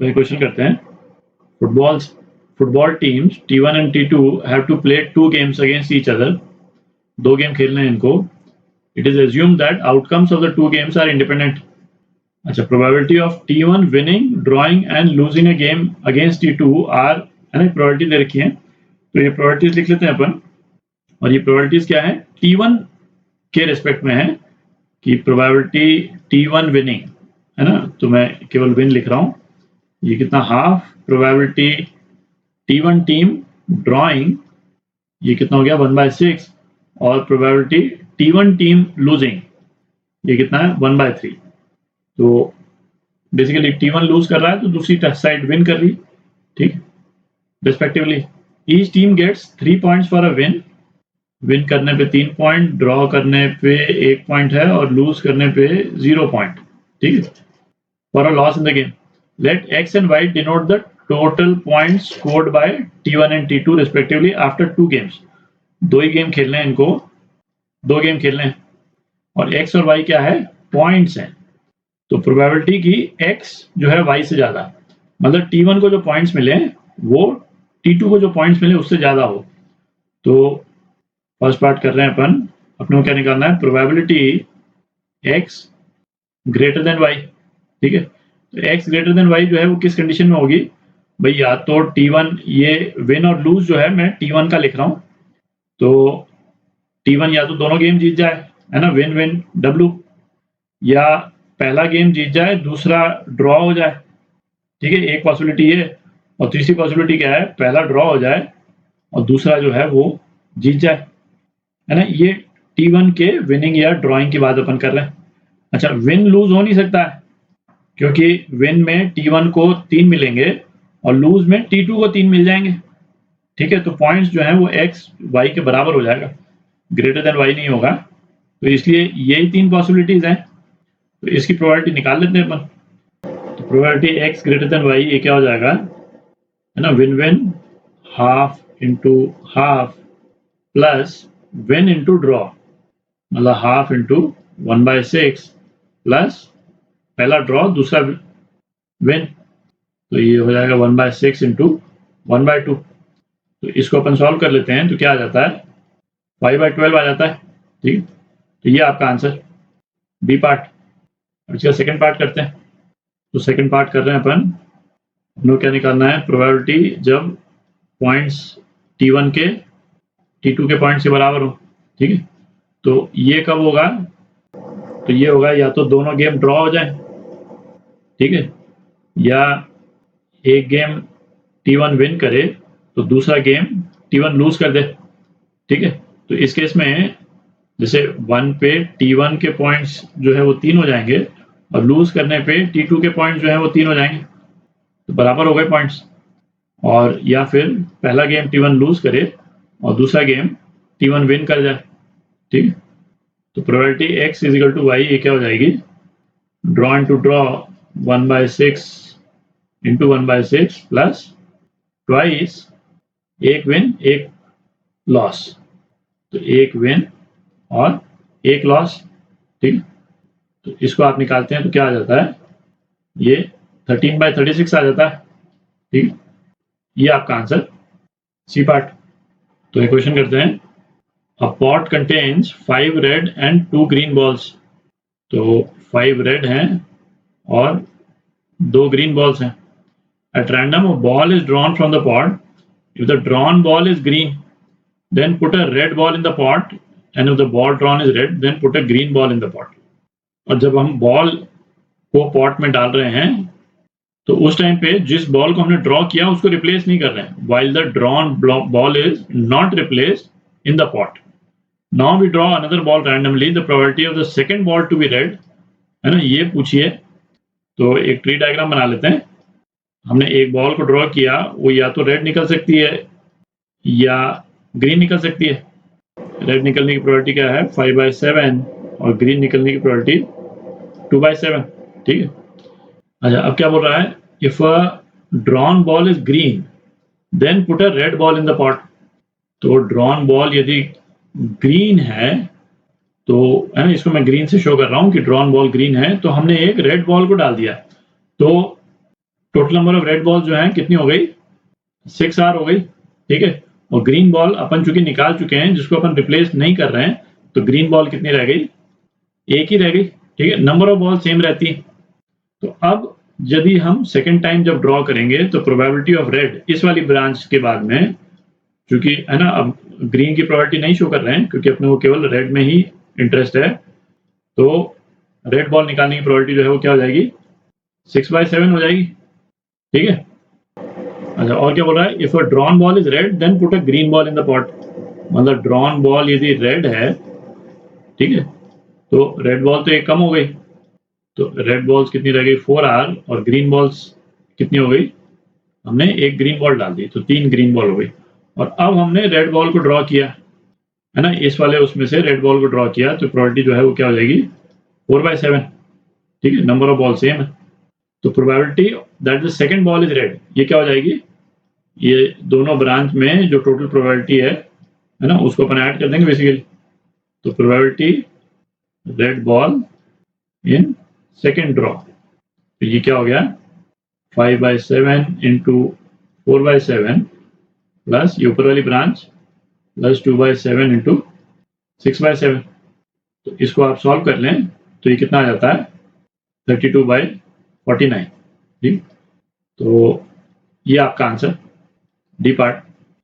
तो ये क्वेश्चन करते हैं, football teams T1 and T2 have to play 2 games against each other. 2 game खेलने हैं इनको। It is assumed that outcomes of the 2 games are independent. अच्छा, probability of T1 winning, drawing and losing a game against T2 are, है ना, probability दे रखी है। तो ये प्रोबेबिलिटीज लिख लेते हैं अपन। और ये प्रोबेबिलिटीज क्या है, T1 के रिस्पेक्ट में है कि प्रोबेबिलिटी T1 विनिंग, है ना, तो मैं केवल विन लिख रहा हूँ। ये कितना, half. Probability T1 team drawing, ये कितना हो गया, 1/6। और प्रोबेबिलिटी T1 टीम लूजिंग, ये कितना है, 1/3। तो बेसिकली T1 लूज कर रहा है तो दूसरी साइड विन कर रही, ठीक, respectively. Each team gets 3 points for a win. Win करने पे 3 पॉइंट, ड्रॉ करने पे 1 पॉइंट है, और लूज करने पे 0 पॉइंट, ठीक है। For a loss in the game, let X and Y denote the total points scored by T1 and T2 respectively after 2 games. 2 ही गेम खेलने हैं इनको, 2 गेम खेलने हैं, और X और Y क्या है, पॉइंट्स हैं। तो प्रोबेबिलिटी की X जो है Y से ज्यादा, मतलब T1 को जो पॉइंट्स मिले वो T2 को जो पॉइंट्स मिले उससे ज्यादा हो। तो फर्स्ट पार्ट कर रहे हैं अपन, अपने को क्या निकालना है, probability X greater than Y, ठीक है। तो X ग्रेटर देन Y जो है वो किस कंडीशन में होगी भाई, या तो T1, ये विन और लूज जो है मैं T1 का लिख रहा हूँ, तो T1 या तो दोनों गेम जीत जाए, है ना, विन विन W, या पहला गेम जीत जाए, दूसरा ड्रॉ हो जाए, ठीक है, एक पॉसिबिलिटी ये। और तीसरी पॉसिबिलिटी क्या है, पहला ड्रॉ हो जाए और दूसरा जो है वो जीत जाए, है ना। ये T1 के विनिंग या ड्रॉइंग की बात अपन कर रहे हैं। अच्छा, विन लूज हो नहीं सकता है, क्योंकि विन में T1 को 3 मिलेंगे और लूज में T2 को 3 मिल जाएंगे, ठीक है। तो पॉइंट्स जो है वो X Y के बराबर हो जाएगा, ग्रेटर देन Y नहीं होगा। तो इसलिए यही 3 पॉसिबिलिटीज हैं। तो इसकी प्रोबेबिलिटी निकाल लेते हैं अपन। तो probability X greater than Y, ये क्या हो जाएगा, है ना, win win half into half plus win into draw, मतलब हाफ इंटू 1/6 प्लस पहला ड्रॉ दूसरा विन, तो ये हो जाएगा 1/6 इंटू 1/2। तो इसको अपन सॉल्व कर लेते हैं, तो क्या आ जाता है, 5/12 आ जाता है, ठीक। तो ये आपका आंसर बी पार्ट। अब इसका सेकंड पार्ट करते हैं। तो सेकंड पार्ट कर रहे हैं अपन क्या निकालना है, प्रोबेबिलिटी जब पॉइंट्स T1 के T2 के पॉइंट्स के बराबर हो, ठीक है। तो ये कब होगा, तो ये होगा या तो दोनों गेम ड्रॉ हो जाए, ठीक है, या एक गेम T1 विन करे तो दूसरा गेम T1 लूज कर दे, ठीक है। तो इस केस में जैसे 1 पे T1 के पॉइंट्स जो है वो 3 हो जाएंगे, और लूज करने पे T2 के पॉइंट्स जो है वो 3 हो जाएंगे, तो बराबर हो गए पॉइंट्स। और या फिर पहला गेम T1 लूज करे और दूसरा गेम T1 विन कर जाए, ठीक है। तो probability X is equal to Y, ये क्या हो जाएगी, draw into draw 1/6 into 1/6 plus twice एक विन एक लॉस, तो एक विन और एक लॉस, ठीक। तो इसको आप निकालते हैं तो क्या आ जाता है, ये 13/36 आ जाता है, ठीक। ये आपका आंसर सी पार्ट। तो ये क्वेश्चन करते हैं, अ pot contains 5 red and 2 green balls. तो 5 रेड हैं और 2 ग्रीन बॉल्स हैं। At random, a ball is drawn from the pot. If the drawn ball is green, then put a red ball in the pot, and if the ball drawn is red, then put a green ball in the pot. और जब हम ball को pot में डाल रहे हैं तो उस टाइम पे जिस बॉल को हमने ड्रॉ किया उसको रिप्लेस नहीं कर रहे हैं, while the drawn ball is not replaced in the pot. Now we draw another ball randomly. The probability of the second ball to be red, है ना, ये पूछिए। तो एक ट्री डायग्राम बना लेते हैं। हमने एक बॉल को ड्रॉ किया, वो या तो रेड निकल सकती है या ग्रीन निकल सकती है। रेड निकलने की प्रोबेबिलिटी क्या है, 5/7, और ग्रीन निकलने की प्रोबेबिलिटी 2/7, ठीक है। अच्छा, अब क्या बोल रहा है, if a drawn ball is green then put a red ball in the pot. तो ड्रॉन बॉल यदि ग्रीन है तो, है ना, इसको मैं ग्रीन से शो कर रहा हूँ कि ड्रॉन बॉल ग्रीन है, तो हमने एक रेड बॉल को डाल दिया। तो total number of red ball जो है कितनी हो गई, 6R हो गई, ठीक है। और ग्रीन बॉल अपन चूंकि निकाल चुके हैं, जिसको अपन रिप्लेस नहीं कर रहे हैं, तो ग्रीन बॉल कितनी रह गई, एक ही रह गई, ठीक है। नंबर ऑफ बॉल सेम रहती है। तो अब यदि हम सेकेंड टाइम जब ड्रॉ करेंगे तो प्रोबेबिलिटी ऑफ रेड इस वाली ब्रांच के बाद में, क्योंकि है ना, अब ग्रीन की प्रोबेबिलिटी नहीं शो कर रहे हैं क्योंकि अपने को केवल रेड में ही इंटरेस्ट है, तो रेड बॉल निकालने की प्रोबेबिलिटी जो है वो क्या हो जाएगी, 6/7 हो जाएगी, ठीक है। अच्छा, और क्या बोल रहा है, if a drawn ball is red then put a green ball in the pot. मतलब ड्रॉन बॉल यदि रेड है, ठीक है, तो रेड बॉल तो एक कम हो गई, तो रेड बॉल्स कितनी रह गई, 4R, और ग्रीन बॉल्स कितनी हो गई, हमने एक ग्रीन बॉल डाल दी तो 3 ग्रीन बॉल हो गई। और अब हमने रेड बॉल को ड्रॉ किया, है ना, इस वाले उसमें से रेड बॉल को ड्रॉ किया, तो प्रोबेबिलिटी जो है वो क्या हो जाएगी, 4/7, ठीक है। नंबर ऑफ बॉल सेम है, तो probability that the second ball is red, ये क्या हो जाएगी, ये दोनों ब्रांच में जो टोटल प्रोबेबिलिटी है ना, उसको अपन ऐड कर देंगे बेसिकली। तो probability red ball in second draw, तो ये क्या हो गया, 5/7 इंटू 4/7 प्लस ये ऊपर वाली ब्रांच प्लस 2/7 इंटू 6/7। तो इसको आप सॉल्व कर लें तो ये कितना आ जाता है, 32/49, ठीक। तो ये आपका आंसर डी पार्ट।